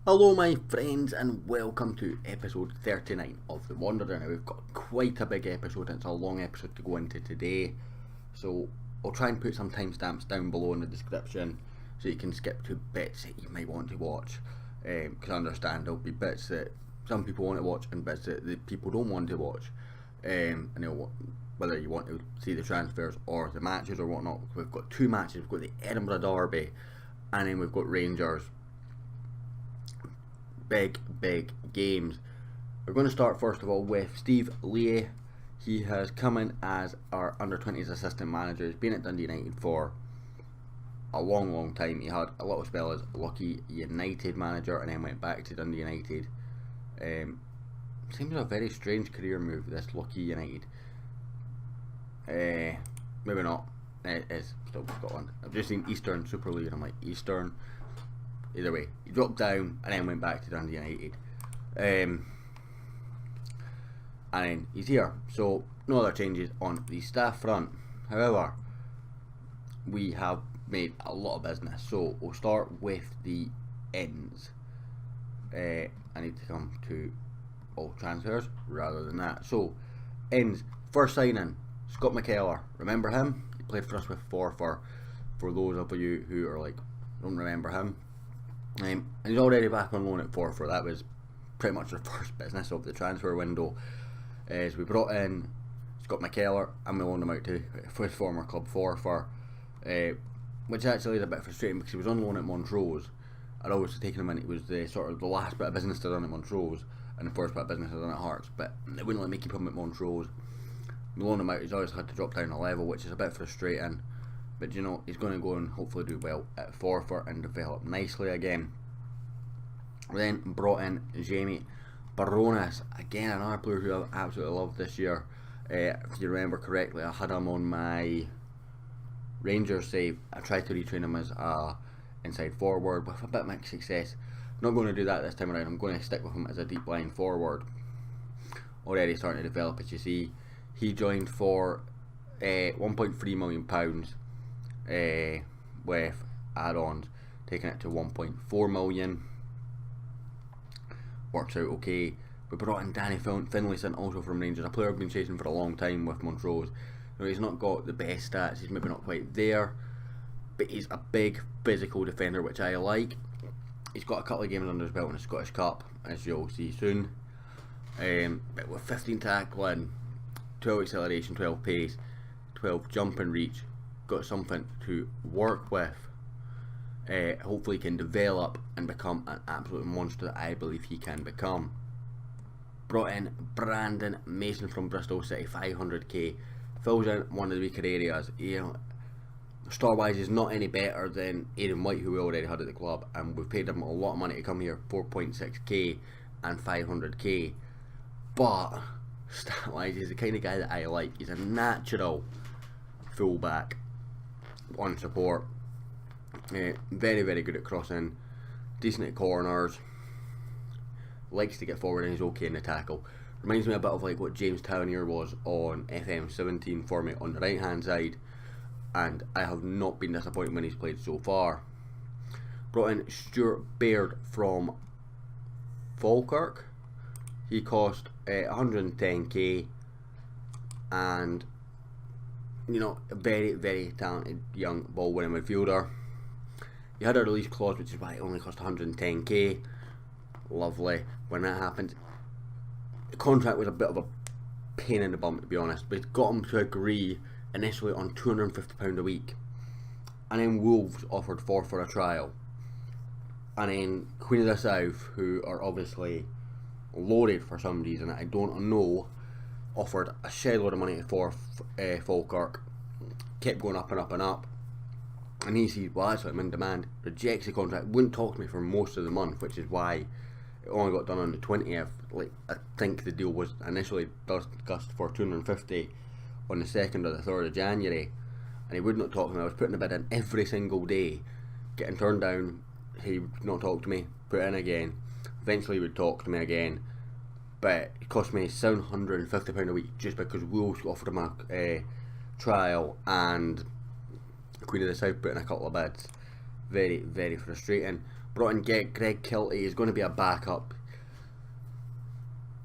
Hello my friends and welcome to episode 39 of The Wanderer. Now we've got quite a big episode and it's a long episode to go into today, so I'll try and put some timestamps down below in the description so you can skip to bits that you might want to watch, because I understand there'll be bits that some people want to watch and bits that the people don't want to watch, and whether you want to see the transfers or the matches or whatnot. We've got two matches. We've got the Edinburgh Derby and then we've got Rangers. Big games. We're going to start first of all with Steve Lee. He has come in as our under-20s assistant manager. He's been at Dundee United for a long time. He had a little spell as Lucky United manager and then went back to Dundee United. Seems a very strange career move, this Lucky United. Maybe not. It is still Scotland. I've just seen Eastern Super League and I'm like, Eastern? Either way, he dropped down and then went back to Dundee United. And then he's here. So, no other changes on the staff front. However, we have made a lot of business. So, we'll start with the ends. I need to come to all transfers rather than that. So, ends. First signing, Scott McKellar. Remember him? He played for us with Forfar. For those of you who are like, don't remember him. And he's already back on loan at Forfar. That was pretty much the first business of the transfer window. So we brought in Scott McKellar and we loaned him out to his former club Forfar, which actually is a bit frustrating because he was on loan at Montrose. I'd always taken him in. It was the sort of the last bit of business to done at Montrose and the first bit of business to done at Hearts, but they wouldn't let me keep him at Montrose. We loaned him out. He's always had to drop down a level, which is a bit frustrating. But you know, he's going to go and hopefully do well at Forfar and develop nicely again. We then brought in Jamie Baronis, again another player who I absolutely loved this year. If you remember correctly, I had him on my Rangers save. I tried to retrain him as a inside forward with a bit of mixed success. Not going to do that this time around. I'm going to stick with him as a deep line forward. Already starting to develop, as you see. He joined for £1.3 million. With add-ons, taking it to 1.4 million. Works out okay. We brought in Danny Finlayson, also from Rangers, a player I've been chasing for a long time with Montrose. You know, he's not got the best stats, he's maybe not quite there, but he's a big physical defender, which I like. He's got a couple of games under his belt in the Scottish Cup, as you'll see soon. But with 15 tackling, 12 acceleration, 12 pace, 12 jump and reach, got something to work with. Hopefully can develop and become an absolute monster that I believe he can become. Brought in Brandon Mason from Bristol City, 500k, fills in one of the weaker areas. You know, star wise is not any better than Aidan White, who we already had at the club, and we've paid him a lot of money to come here, 4.6k and 500k, but stat wise he's the kind of guy that I like. He's a natural fullback on support, very good at crossing, decent at corners, likes to get forward and he's okay in the tackle. Reminds me a bit of like what James Tavernier was on FM18 for me on the right hand side, and I have not been disappointed when he's played so far. Brought in Stuart Baird from Falkirk. He cost 110k and you know, a very talented young ball winning midfielder. He had a release clause, which is why it only cost 110k. Lovely. When that happened, the contract was a bit of a pain in the bum, to be honest, but it got him to agree initially on £250 a week, and then Wolves offered for a trial, and then Queen of the South, who are obviously loaded for some reason I don't know, offered a shed load of money for Falkirk. Kept going up and up, and he sees, well, actually I'm in demand, rejects the contract, wouldn't talk to me for most of the month, which is why it only got done on the 20th. Like, I think the deal was initially discussed for 250 on the 2nd or the 3rd of January, and he would not talk to me. I was putting a bid in every single day, getting turned down. He would not talk to me, put in again, eventually he would talk to me again, but it cost me £750 a week just because Wolves offered him a trial and Queen of the South put in a couple of bids. Very frustrating. Brought in Greg Kilty. He's going to be a backup.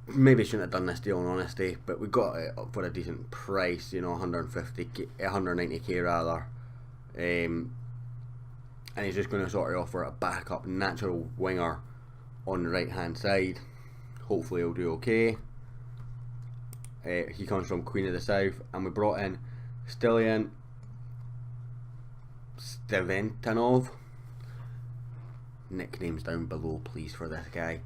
Maybe shouldn't have done this deal in honesty, but we got it up for a decent price, you know, 190k rather. And he's just going to sort of offer a backup natural winger on the right hand side. Hopefully he'll do okay. He comes from Queen of the South, and we brought in Stilian Steventanov. Nicknames down below please for this guy.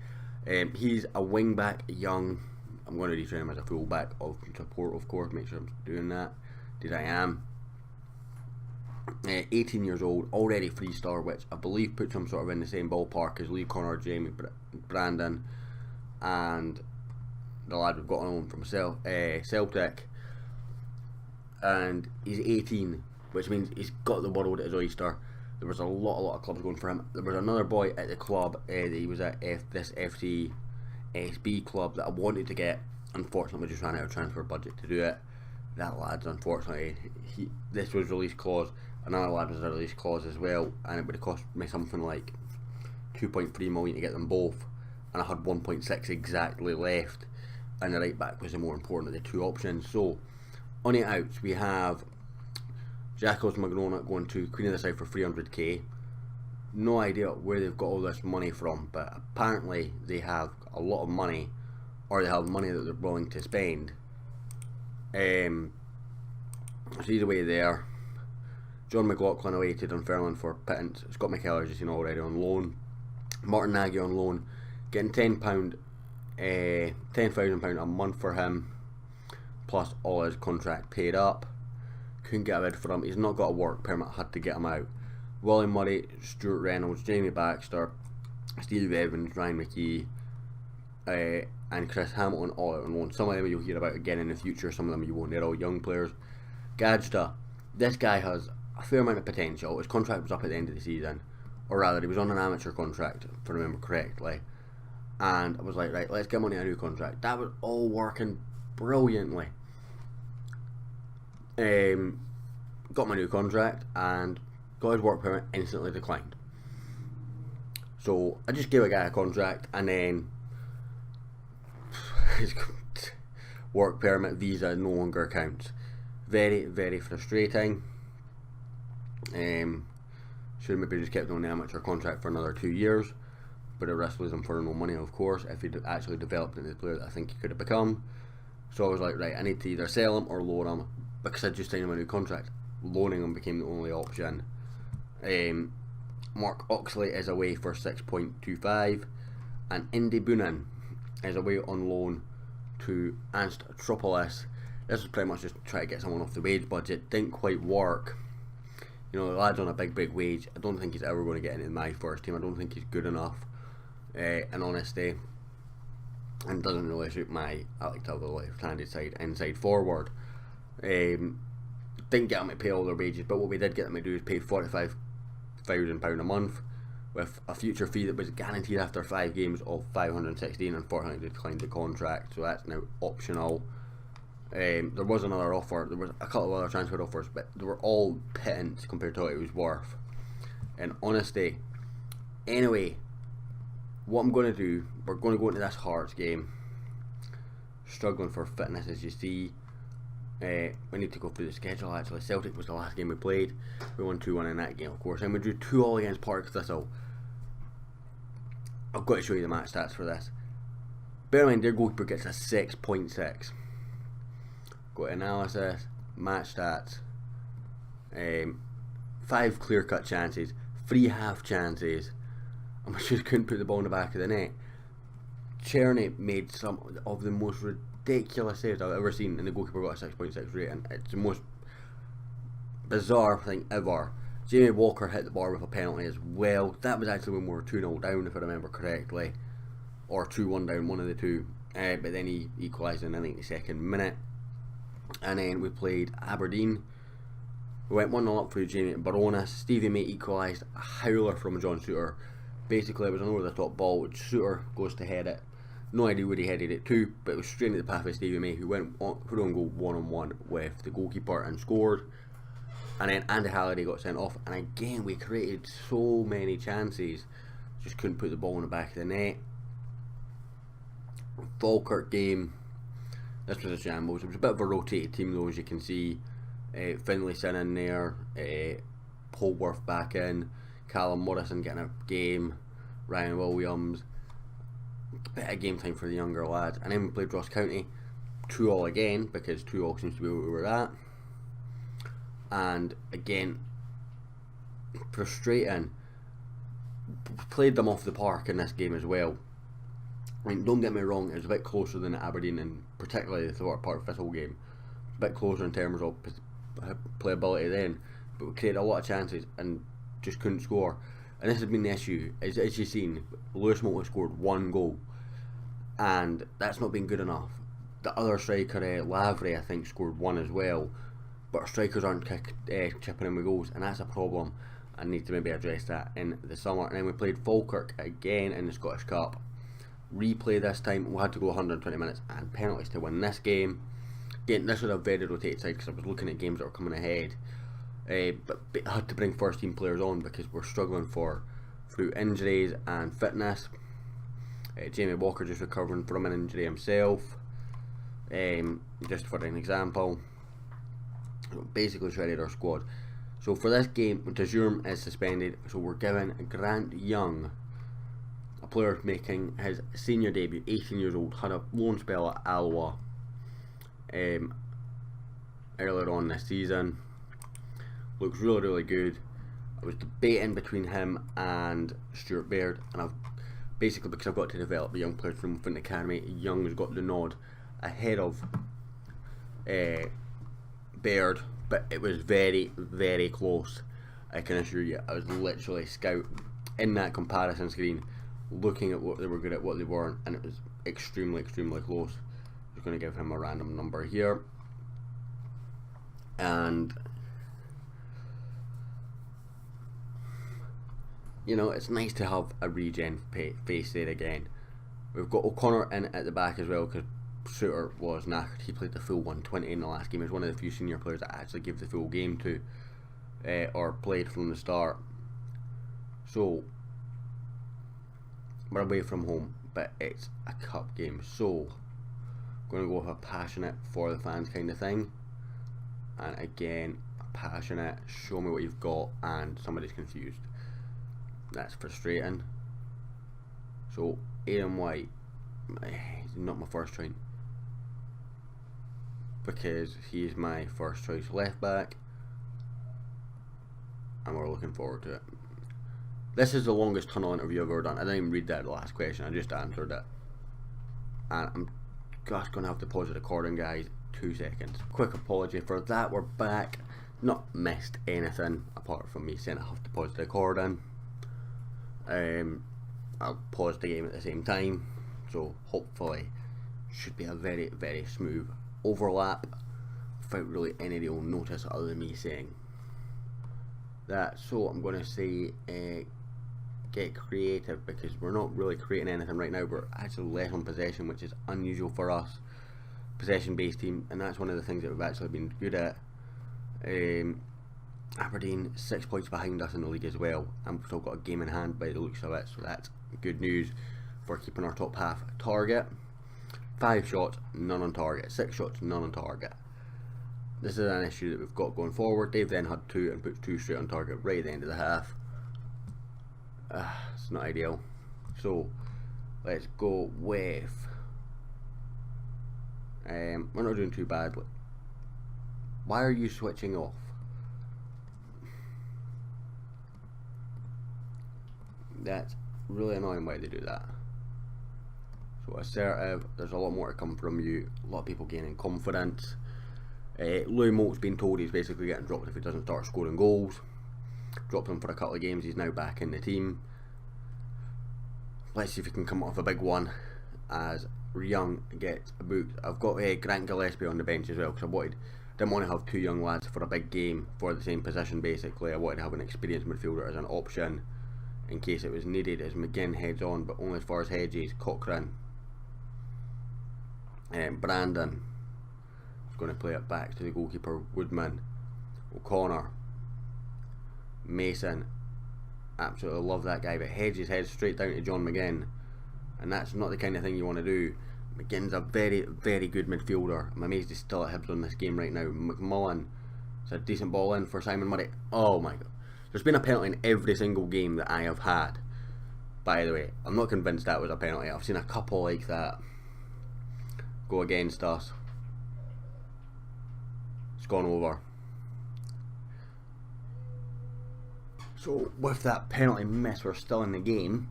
He's a wing back, young. I'm going to retrain him as a full back of support, of course. Make sure I'm doing that. Did I am. 18 years old, already 3-star, which I believe puts him sort of in the same ballpark as Lee Connor, Jamie Brandon, and the lad we've got on loan from Celtic. And he's 18, which means he's got the world at his oyster. There was a lot of clubs going for him. There was another boy at the club that he was at this FC SB club that I wanted to get. Unfortunately, we just ran out of transfer budget to do it. That lad's unfortunately, this was release clause. Another lad was a release clause as well, and it would have cost me something like 2.3 million to get them both, and I had 1.6 exactly left, and the right back was the more important of the two options. So on the outs we have Jackals Magrona going to Queen of the South for 300k. No idea where they've got all this money from, but apparently they have a lot of money, or they have money that they're willing to spend. So he's away there. John McLaughlin awaited on Fairland for pittance. Scott McKellar, just already on loan. Martin Nagy on loan, getting £10,000 a month for him, plus all his contract paid up. Couldn't get a bid for him. He's not got a work permit. Had to get him out. William Murray, Stuart Reynolds, Jamie Baxter, Steve Evans, Ryan McKee, and Chris Hamilton all out on loan. Some of them you'll hear about again in the future, some of them you won't. They're all young players. Gajda, this guy has a fair amount of potential. His contract was up at the end of the season, or rather he was on an amateur contract, if I remember correctly, and I was like, right, let's get him on a new contract. That was all working brilliantly. Got my new contract and got his work permit, instantly declined. So I just gave a guy a contract, and then his work permit visa no longer counts. Very, very frustrating. Should maybe just kept on the amateur contract for another 2 years, but a risk losing for no money, of course, if he'd actually developed into the player that I think he could have become. So I was like, right, I need to either sell him or loan him, because I just signed him a new contract. Loaning him became the only option. Mark Oxley is away for 6.25, and Indy Boonin is away on loan to Anstotropolis. This was pretty much just try to get someone off the wage budget. Didn't quite work. You know, the lad's on a big wage. I don't think he's ever going to get into my first team. I don't think he's good enough, in honesty, and doesn't really suit my, I like to have the left-handed side inside forward. Didn't get them to pay all their wages, but what we did get them to do is pay £45,000 a month, with a future fee that was guaranteed after 5 games of 516, and fortunately declined the contract, so that's now optional. There was another offer, there was a couple of other transfer offers, but they were all pittance compared to what it was worth, in honesty. Anyway, what I'm going to do, we're going to go into this Hearts game, struggling for fitness as you see. We need to go through the schedule actually. Celtic was the last game we played. We won 2-1 in that game, of course, and we drew 2-2 against Partick Thistle. I've got to show you the match stats for this. Bear in mind, their goalkeeper gets a 6.6. Go to analysis, match stats. 5 clear-cut chances, 3 half chances, and we just couldn't put the ball in the back of the net. Cherny made some of the most ridiculous saves I've ever seen, and the goalkeeper got a 6.6 rating. It's the most bizarre thing ever. Jamie Walker hit the bar with a penalty as well. That was actually when we were 2-0 down, if I remember correctly, or 2-1 down, one of the two. But then he equalised in the 92nd minute. And then we played Aberdeen. We went 1-0 up for Jamie Baronis. Stevie May equalised, a howler from John Suter. Basically, it was an over the top ball, which Suter goes to head it. No idea where he headed it to, but it was straight into the path of Stevie May, who went for own goal 1-on-1 with the goalkeeper and scored. And then Andy Halliday got sent off, and again we created so many chances. just couldn't put the ball in the back of the net. Falkirk game, this was a shambles. It was a bit of a rotated team though, as you can see. Finlayson in there, Polworth back in, Callum Morrison getting a game, Ryan Williams, bit of game time for the younger lads. And then we played Ross County 2-2 again, because 2-2 seems to be where we were at. And again, frustrating. Played them off the park in this game as well. I mean, don't get me wrong, it was a bit closer than Aberdeen, and particularly the Thorpe Park Thistle game. A bit closer in terms of playability then, but we created a lot of chances and just couldn't score. And this has been the issue. As you've seen, Lewis Moulton scored 1 goal, and that's not been good enough. The other striker, Lavery, I think, scored 1 as well, but our strikers aren't chipping in with goals, and that's a problem. I need to maybe address that in the summer. And then we played Falkirk again in the Scottish Cup. Replay this time, we had to go 120 minutes and penalties to win this game. Again, this was a very rotated side because I was looking at games that were coming ahead. But I had to bring first team players on because we're struggling through injuries and fitness. Jamie Walker just recovering from an injury himself. Just for an example. Basically shredded our squad. So for this game, Dejurm is suspended, so we're giving Grant Young, a player making his senior debut, 18 years old, had a loan spell at Alloa earlier on this season. Looks really good. I was debating between him and Stuart Baird, and I've basically, because I've got to develop the young players from within the academy, Young has got the nod ahead of Baird, but it was very close. I can assure you, I was literally scout in that comparison screen, looking at what they were good at, what they weren't, and it was extremely close. I'm just going to give him a random number here, and you know, it's nice to have a regen face there again. We've got O'Connor in at the back as well, because Suter was knackered. He played the full 120 in the last game. He was one of the few senior players that actually gave the full game to, or played from the start. So we're away from home, but it's a cup game, so I'm going to go with a passionate for the fans kind of thing. And again, passionate, show me what you've got, and somebody's confused. That's frustrating. So Aaron White, he's not my first choice, because he is my first choice left back, and we're looking forward to it. This is the longest tunnel interview I've ever done. I didn't even read that last question, I just answered it. And I'm just going to have to pause the recording, guys. 2 seconds. Quick apology for that, we're back. Not missed anything apart from me saying I have to pause the recording. I'll pause the game at the same time, so hopefully should be a very smooth overlap without really any real notice other than me saying that. So I'm going to say get creative, because we're not really creating anything right now. We're actually less on possession, which is unusual for us, possession based team, and that's one of the things that we've actually been good at. Aberdeen 6 points behind us in the league as well, and we've still got a game in hand by the looks of it, so that's good news for keeping our top half target. 5 shots, none on target. 6 shots, none on target. This is an issue that we've got going forward. Dave then had 2 and puts 2 straight on target right at the end of the half. It's not ideal. So let's go with we're not doing too badly. Why are you switching off? That's really annoying why they do that. So assertive, there's a lot more to come from you, a lot of people gaining confidence. Louis Moult's been told he's basically getting dropped if he doesn't start scoring goals. Dropped him for a couple of games, he's now back in the team. Let's see if he can come off a big one as Young gets a boot. I've got Grant Gillespie on the bench as well, because I didn't want to have 2 young lads for a big game for the same position basically. I wanted to have an experienced midfielder as an option in case it was needed, as McGinn heads on, but only as far as Hedges. Cochrane, Brandon is going to play it back to the goalkeeper, Woodman, O'Connor, Mason, absolutely love that guy, but heads his head straight down to John McGinn, and that's not the kind of thing you want to do. McGinn's a very, very good midfielder. I'm amazed he's still at Hibs on this game right now. McMullen, it's a decent ball in for Simon Murray. Oh my god. There's been a penalty in every single game that I have had. By the way, I'm not convinced that was a penalty. I've seen a couple like that go against us. It's gone over. So with that penalty miss, we're still in the game.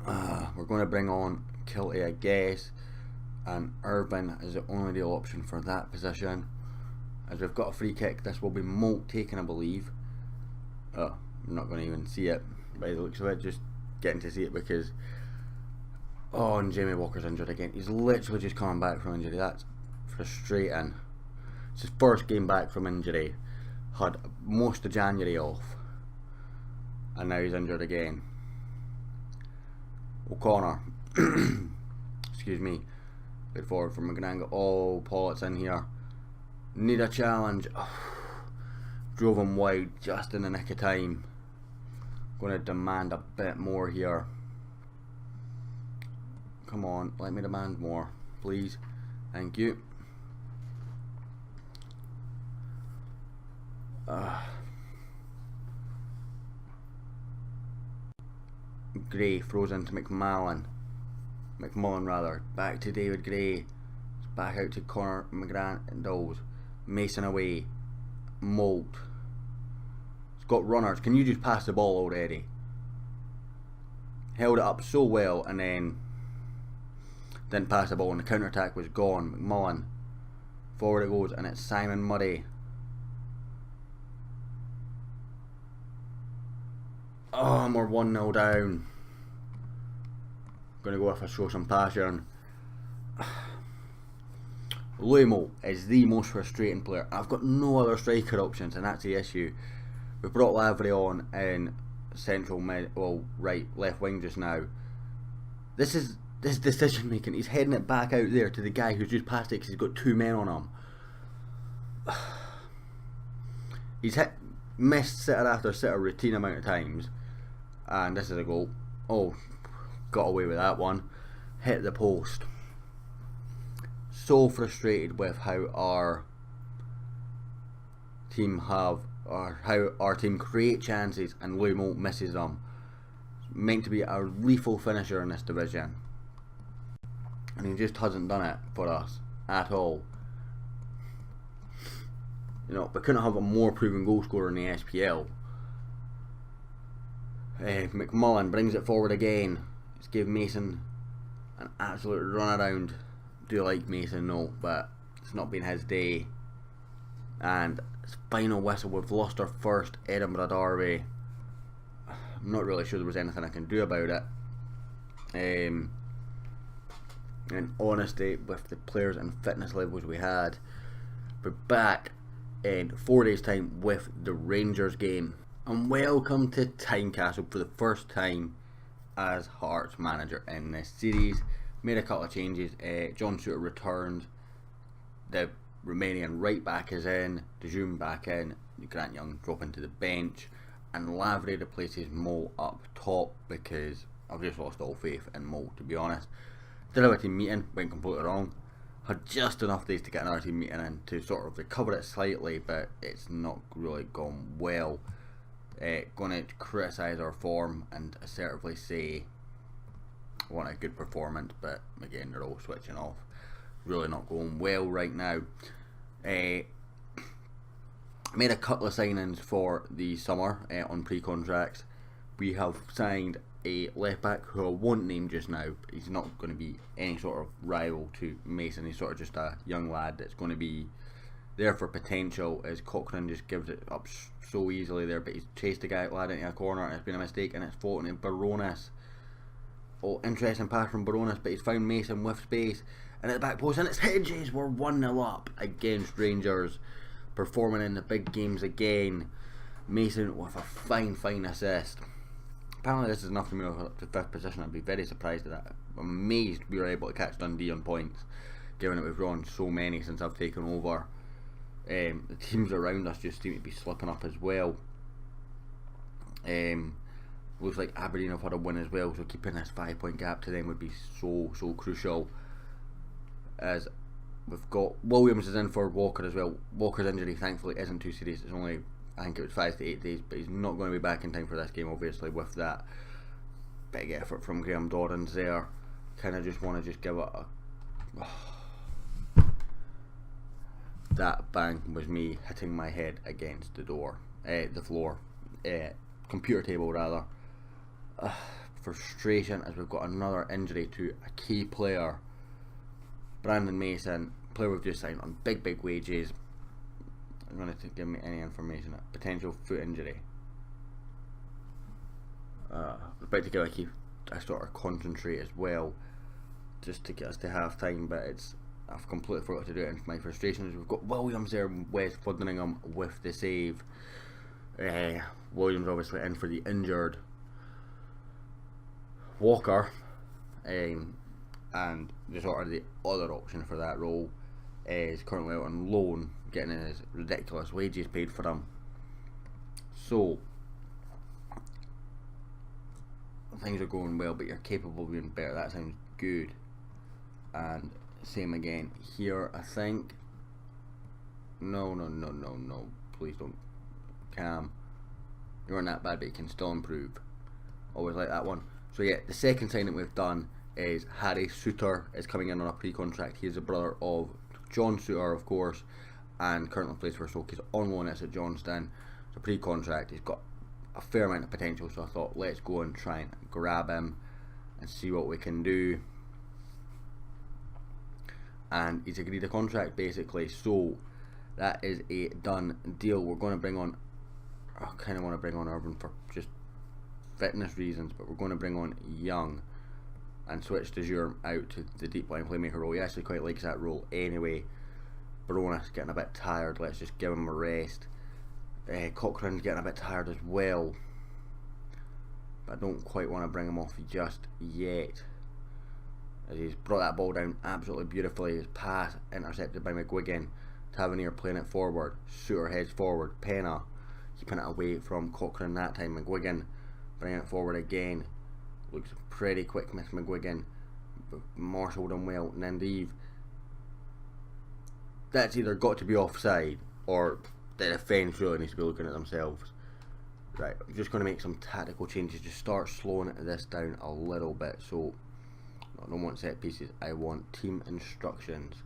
We're going to bring on Kilty, I guess, and Irvin is the only real option for that position. As we've got a free kick, this will be Molt taken, I believe. I'm not going to even see it by the looks of it, just getting to see it because and Jamie Walker's injured again. He's literally just coming back from injury. That's frustrating. It's his first game back from injury. Had most of January off, and now he's injured again. O'Connor, excuse me, good forward from McGrangle. Oh, Pollitt's in here. Need a challenge. Drove him wide just in the nick of time. Going to demand a bit more here. Come on, let me demand more, please. Thank you. Gray throws into McMullen rather. Back to David Gray. Back out to Connor McGrath and Dawes. Mason away. Molt. It's got runners. Can you just pass the ball already? Held it up so well and then didn't pass the ball, and the counter attack was gone. McMullen. Forward it goes, and it's Simon Murray. And we're 1-0 down. Gonna go if I show some passion. Lumo is the most frustrating player. I've got no other striker options, and that's the issue. We've brought Lavery on in central mid, left wing just now. This decision making. He's heading it back out there to the guy who's just passed it because he's got two men on him. He's missed sitter after sitter routine amount of times, and this is a goal. Got away with that one. Hit the post. So frustrated with how our team create chances and Lumo misses them. Meant to be a lethal finisher in this division, and he just hasn't done it for us at all. You know, we couldn't have a more proven goal scorer in the SPL. McMullen brings it forward again. Just gave Mason an absolute run around. Do you like Mason? No, but it's not been his day. And it's final whistle. We've lost our first Edinburgh derby. I'm not really sure there was anything I can do about it. In honesty, with the players and fitness levels we had, we're back in 4 days' time with the Rangers game. And welcome to Tynecastle for the first time as Hearts manager in this series. Made a couple of changes. John Suter returned. The Romanian right back is in. Dejoum back in. Grant Young dropping to the bench. And Lavery replaces Mo up top because I've just lost all faith in Mo, to be honest. Did have a team meeting, went completely wrong. Had just enough days to get another team meeting in to sort of recover it slightly, but it's not really gone well. Going to criticise our form and assertively say I want a good performance, but again they're all switching off. Really not going well right now. Made a couple of signings for the summer on pre-contracts. We have signed a left back who I won't name just now. He's not going to be any sort of rival to Mason. He's sort of just a young lad that's going to be there for potential, as Cochrane just gives it up so easily there, but he's chased a guy lad into a corner and it's been a mistake, and it's fought into Baronis. Interesting pass from Baronis, but he's found Mason with space and at the back post, and it's Hedges. We're 1-0 up against Rangers, performing in the big games again. Mason with a fine assist. Apparently this is enough to move up to 5th position. I'd be very surprised at that. I'm amazed we were able to catch Dundee on points, given that we've drawn so many since I've taken over. The teams around us just seem to be slipping up as well. Looks like Aberdeen have had a win as well, so keeping this 5-point gap to them would be so crucial. As we've got Williams is in for Walker as well. Walker's injury thankfully isn't too serious. It's only, I think it was 5 to 8 days, but he's not going to be back in time for this game, obviously, with that big effort from Graham Dorrans there. Kind of just want to give it a... That bang was me hitting my head against the floor, computer table rather. Frustration as we've got another injury to a key player, Brandon Mason, player we've just signed on big wages. I'm going to give me any information. Potential foot injury. About to give a sort of concentrate as well, just to get us to half time, but I've completely forgot to do it. And my frustration is we've got Williams there, West Foderingham with the save. Williams obviously in for the injured Walker, and the sort of the other option for that role is currently out on loan, getting his ridiculous wages paid for him. So things are going well, but you're capable of being better. That sounds good. And same again here, I think. No, please don't. Cam, you weren't that bad, but you can still improve. Always like that one. So yeah, the second signing we've done is Harry Suter is coming in on a pre-contract. He is the brother of John Suter, of course, and currently plays for Stoke. He's on loan at St Johnstone. It's a pre-contract. He's got a fair amount of potential, so I thought let's go and try and grab him and see what we can do. And he's agreed a contract basically, so that is a done deal. We're going to bring on, I kind of want to bring on Urban for just fitness reasons, but we're going to bring on Young and switch De Jure out to the deep line playmaker role. He actually quite likes that role anyway. Barona's getting a bit tired, let's just give him a rest. Cochrane's getting a bit tired as well, but I don't quite want to bring him off just yet, as he's brought that ball down absolutely beautifully. His pass intercepted by McGuigan. Tavernier playing it forward. Suter heads forward. Penna keeping it away from Cochrane that time. McGuigan bringing it forward again. Looks pretty quick, Miss McGuigan. Marshalled him well. Nandive. That's either got to be offside or the defence really needs to be looking at themselves. Right, I'm just going to make some tactical changes. Just start slowing this down a little bit. So I don't want set pieces, I want team instructions.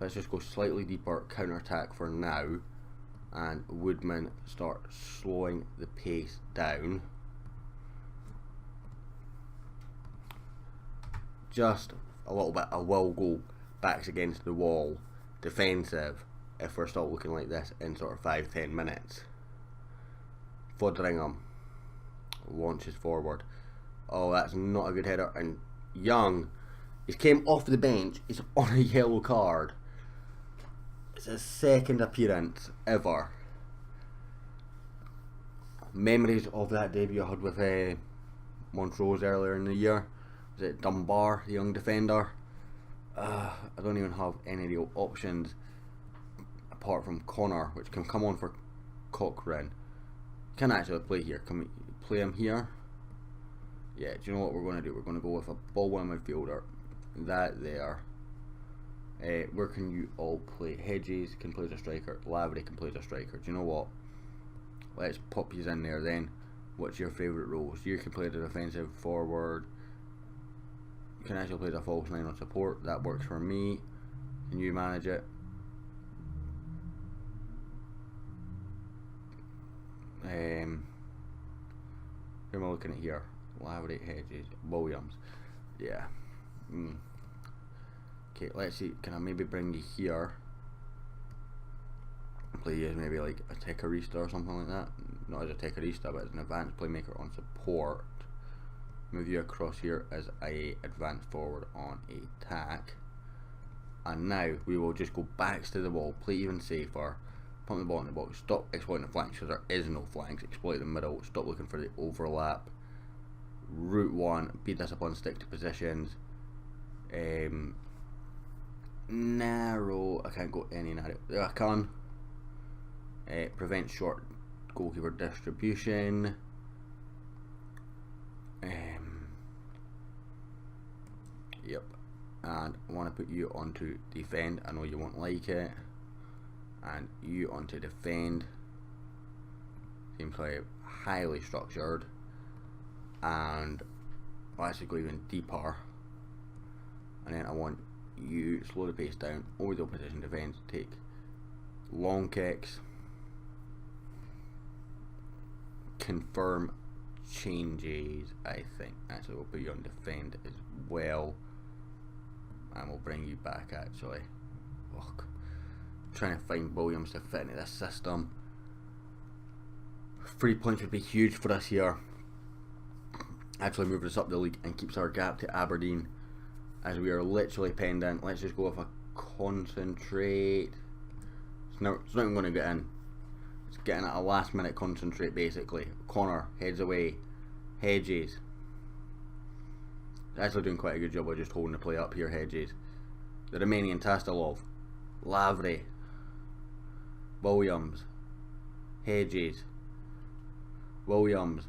Let's just go slightly deeper, counter attack for now, and Woodman start slowing the pace down. Just a little bit, I will go backs against the wall, defensive, if we're still looking like this in sort of 5-10 minutes. Foderingham launches forward. Oh, that's not a good header, and Young, he's came off the bench, he's on a yellow card. It's his second appearance ever. Memories of that debut I had with Montrose earlier in the year. Was it Dunbar, the young defender? I don't even have any real options apart from Connor, which can come on for Cochrane. Can actually play here. Can we play him here? Yeah, do you know what we're going to do? We're going to go with a ball-one midfielder. That there. Where can you all play? Hedges can play as a striker. Lavery can play as a striker. Do you know what? Let's pop you in there then. What's your favourite roles? You can play as a defensive forward. You can actually play as a false nine on support. That works for me. Can you manage it? Who am I looking at here? Lavery, Hedges, Williams. Yeah. Okay, let's see. Can I maybe bring you here? Play you as maybe like a Tecarista or something like that. Not as a Tecarista, but as an advanced playmaker on support. Move you across here as a advanced forward on attack. And now we will just go backs to the wall, play even safer. Pump the ball in the box. Stop exploiting the flanks because there is no flanks. Exploit the middle. Stop looking for the overlap. Route 1. Be disciplined. Stick to positions. Narrow. I can't go any narrow. There I can. Prevent short goalkeeper distribution. Yep. And I want to put you onto defend. I know you won't like it. And you onto defend. Seems like highly structured. And I'll actually go even deeper. And then I want you slow the pace down over the opposition defence, take long kicks, confirm changes. I think actually we'll put you on defend as well, and we'll bring you back actually. Look, trying to find Williams to fit into this system. 3 points would be huge for us here. Actually moves us up the league and keeps our gap to Aberdeen, as we are literally pendant. Let's just go with a concentrate. It's not even going to get in. It's getting at a last minute concentrate basically. Connor heads away. Hedges. He's actually doing quite a good job of just holding the play up here, Hedges. The Romanian Tastalov. Lavry. Williams. Hedges. Williams.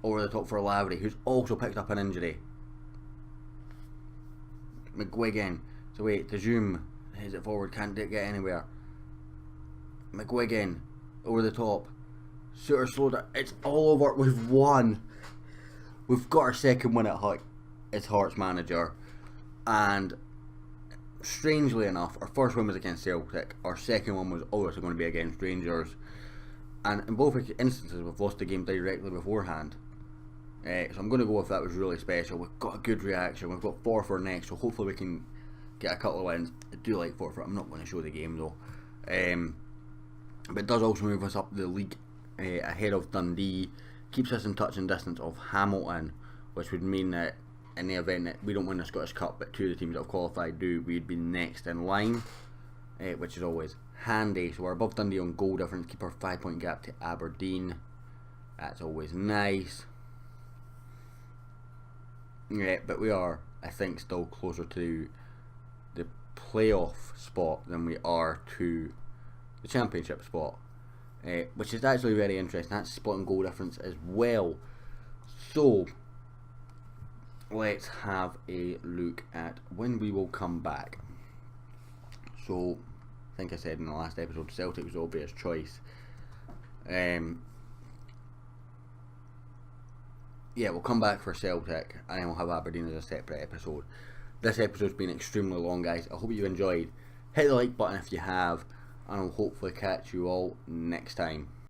Over the top for Lavry, who's also picked up an injury. McGuigan, so wait, to Zoom, heads it forward, can't get anywhere. McGuigan, over the top. Suter slowed it, it's all over, we've won. We've got our second win at Hutt as Hearts manager. And strangely enough, our first win was against Celtic, our second one was obviously going to be against Rangers. And in both instances, we've lost the game directly beforehand. So I'm going to go with that was really special. We've got a good reaction. We've got 4 next, so hopefully we can get a couple of wins. I do like 4. I'm not going to show the game though. But it does also move us up the league ahead of Dundee. Keeps us in touch and distance of Hamilton, which would mean that in the event that we don't win the Scottish Cup, but 2 of the teams that have qualified do, we'd be next in line, which is always handy. So we're above Dundee on goal difference. Keep our 5-point gap to Aberdeen. That's always nice. Yeah, but we are, I think, still closer to the playoff spot than we are to the championship spot, which is actually very interesting. That's splitting goal difference as well. So let's have a look at when we will come back. So I think I said in the last episode, Celtic was the obvious choice. Yeah, we'll come back for Celtic and then we'll have Aberdeen as a separate episode. This episode's been extremely long, guys. I hope you enjoyed. Hit the like button if you have, and I'll hopefully catch you all next time.